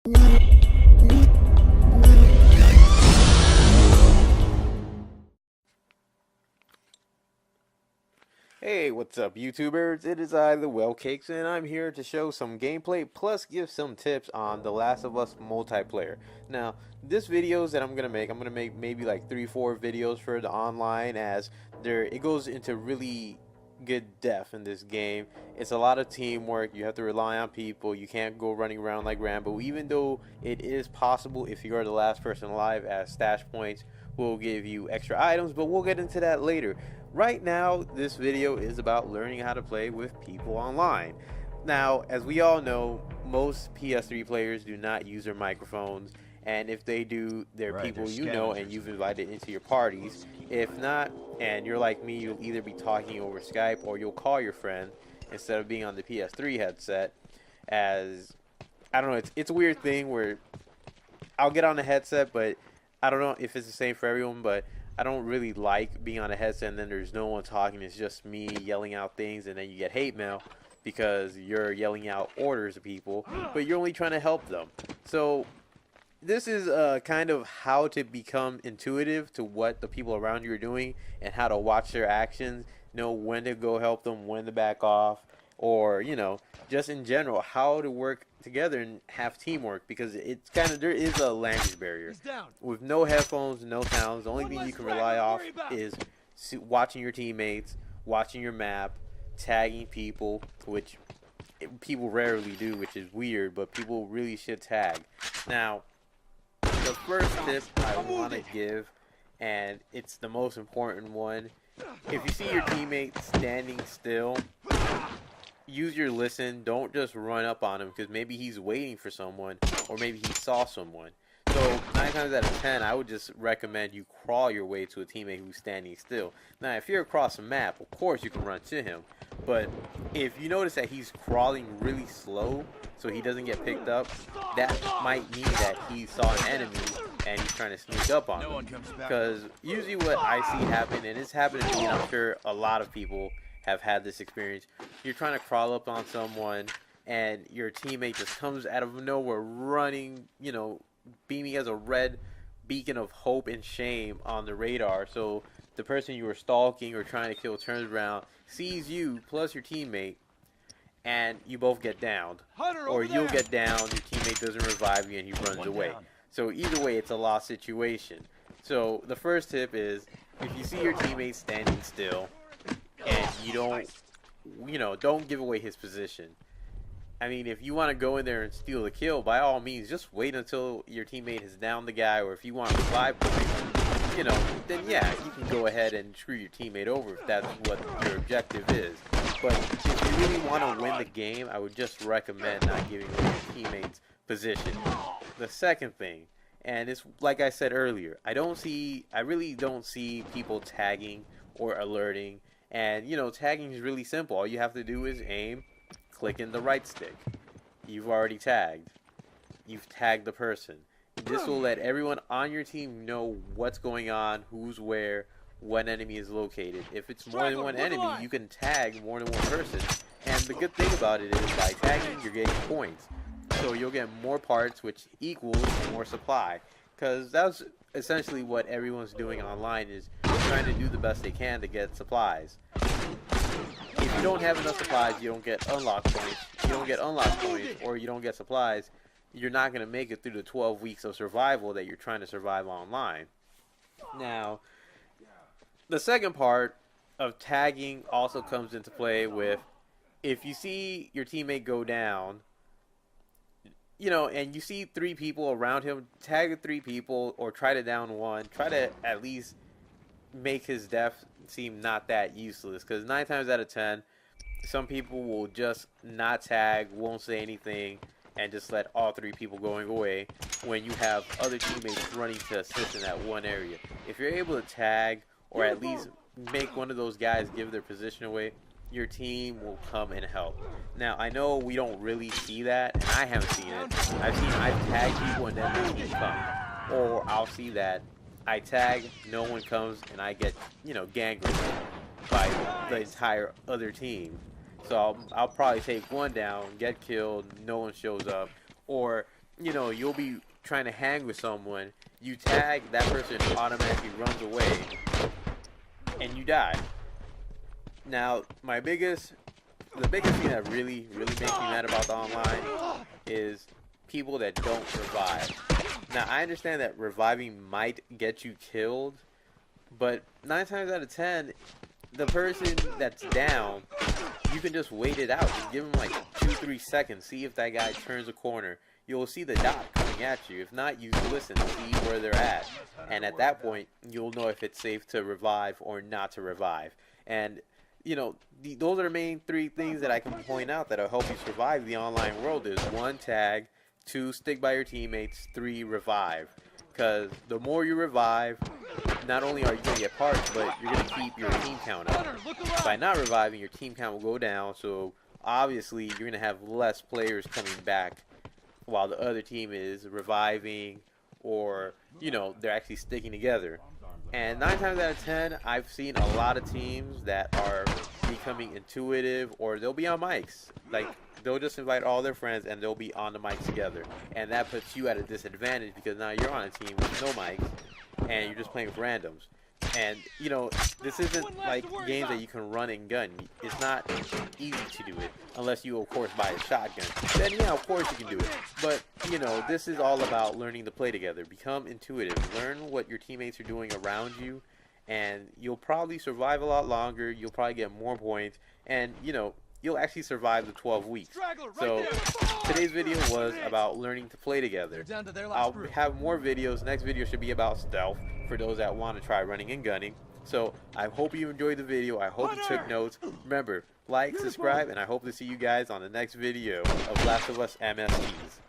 Hey, what's up, YouTubers? It is I, the Whalecakes, and I'm here to show some gameplay plus give some tips on The Last of Us multiplayer. Now, this videos that I'm gonna make maybe like 3-4 videos for the online, as it goes into really good depth in this game. It's a lot of teamwork. You have to rely on people. You can't go running around like Rambo, even though it is possible if you are the last person alive, as stash points will give you extra items, but we'll get into that later. Right now, this video is about learning how to play with people online. Now, as we all know, most PS3 players do not use their microphones, and if they do, they're people you know and you've invited into your parties. If not, and you're like me, you'll either be talking over Skype or you'll call your friend instead of being on the PS3 headset. As, I don't know, it's a weird thing where I'll get on the headset, but I don't know if it's the same for everyone, but I don't really like being on a headset and then there's no one talking. It's just me yelling out things, and then you get hate mail because you're yelling out orders to people, but you're only trying to help them. So this is kind of how to become intuitive to what the people around you are doing and how to watch their actions, know when to go help them, when to back off, or, you know, just in general, how to work together and have teamwork, because it's kind of, there is a language barrier. With no headphones, no sounds, the only thing you can rely off is watching your teammates, watching your map, tagging people, which people rarely do, which is weird, but people really should tag. Now, the first tip I want to give, and it's the most important one, if you see your teammate standing still, use your listen. Don't just run up on him, because maybe he's waiting for someone, or maybe he saw someone. So 9 times out of 10, I would just recommend you crawl your way to a teammate who's standing still. Now, if you're across a map, of course you can run to him, but if you notice that he's crawling really slow so he doesn't get picked up, that might mean that he saw an enemy and he's trying to sneak up on him. Because usually what I see happen, and it's happened to me, and I'm sure a lot of people have had this experience, you're trying to crawl up on someone and your teammate just comes out of nowhere running, you know, beaming as a red beacon of hope and shame on the radar. So the person you were stalking or trying to kill turns around, sees you plus your teammate, and you both get downed. Or you'll get down, your teammate doesn't revive you, and he runs away. So either way, it's a lost situation. So the first tip is, if you see your teammate standing still and you don't give away his position. I mean, if you want to go in there and steal the kill, by all means, just wait until your teammate has downed the guy, or if you want 5 points, you know, then yeah, you can go ahead and screw your teammate over if that's what your objective is. But if you really want to win the game, I would just recommend not giving away your teammate's position. The second thing, and it's like I said earlier, I really don't see people tagging or alerting. And, you know, tagging is really simple. All you have to do is aim, click in the right stick. You've already tagged. You've tagged the person. This will let everyone on your team know what's going on, who's where, what enemy is located. If it's more than one enemy, you can tag more than one person. And the good thing about it is, by tagging, you're getting points. So you'll get more parts, which equals more supply. Because that's essentially what everyone's doing online, is trying to do the best they can to get supplies. If you don't have enough supplies, you don't get unlock points. You don't get unlock points, or you don't get supplies, you're not going to make it through the 12 weeks of survival that you're trying to survive online. Now, the second part of tagging also comes into play with, if you see your teammate go down, you know, and you see 3 people around him, tag the 3 people, or try to down one. Try to at least make his death seem not that useless, because 9 times out of 10, some people will just not tag, won't say anything, and just let all 3 people going away when you have other teammates running to assist in that one area. If you're able to tag, or at least make one of those guys give their position away, your team will come and help. Now, I know we don't really see that, and I haven't seen it. I've tagged people and then no one comes. Or I'll see that I tag, no one comes, and I get, you know, gangrene by the entire other team. So I'll probably take one down, get killed, no one shows up. Or you know, you'll be trying to hang with someone, you tag, that person automatically runs away, and you die. Now, the biggest thing that really makes me mad about the online is people that don't revive. Now, I understand that reviving might get you killed, but 9 times out of 10, the person that's down, you can just wait it out. Just give him like 2-3 seconds. See if that guy turns a corner. You'll see the dot coming at you. If not, you listen, see where they're at. And at that point, you'll know if it's safe to revive or not to revive. And, you know, those are the main 3 things that I can point out that'll help you survive the online world is 1, tag, 2, stick by your teammates, 3, revive. Because the more you revive, not only are you going to get parts, but you're going to keep your team count up. By not reviving, your team count will go down, so obviously you're going to have less players coming back while the other team is reviving, or, you know, they're actually sticking together. And 9 times out of 10, I've seen a lot of teams that are becoming intuitive, or they'll be on mics. Like, they'll just invite all their friends and they'll be on the mics together. And that puts you at a disadvantage because now you're on a team with no mics and you're just playing with randoms. And, you know, this isn't like games that you can run and gun. It's not easy to do it unless you, of course, buy a shotgun. Then, yeah, of course you can do it. But, you know, this is all about learning to play together. Become intuitive. Learn what your teammates are doing around you, and you'll probably survive a lot longer. You'll probably get more points, and, you know, you'll actually survive the 12 weeks. So today's video was about learning to play together. I'll have more videos. Next video should be about stealth for those that want to try running and gunning. So I hope you enjoyed the video. I hope you took notes. Remember, like, subscribe, and I hope to see you guys on the next video of Last of Us MSTs.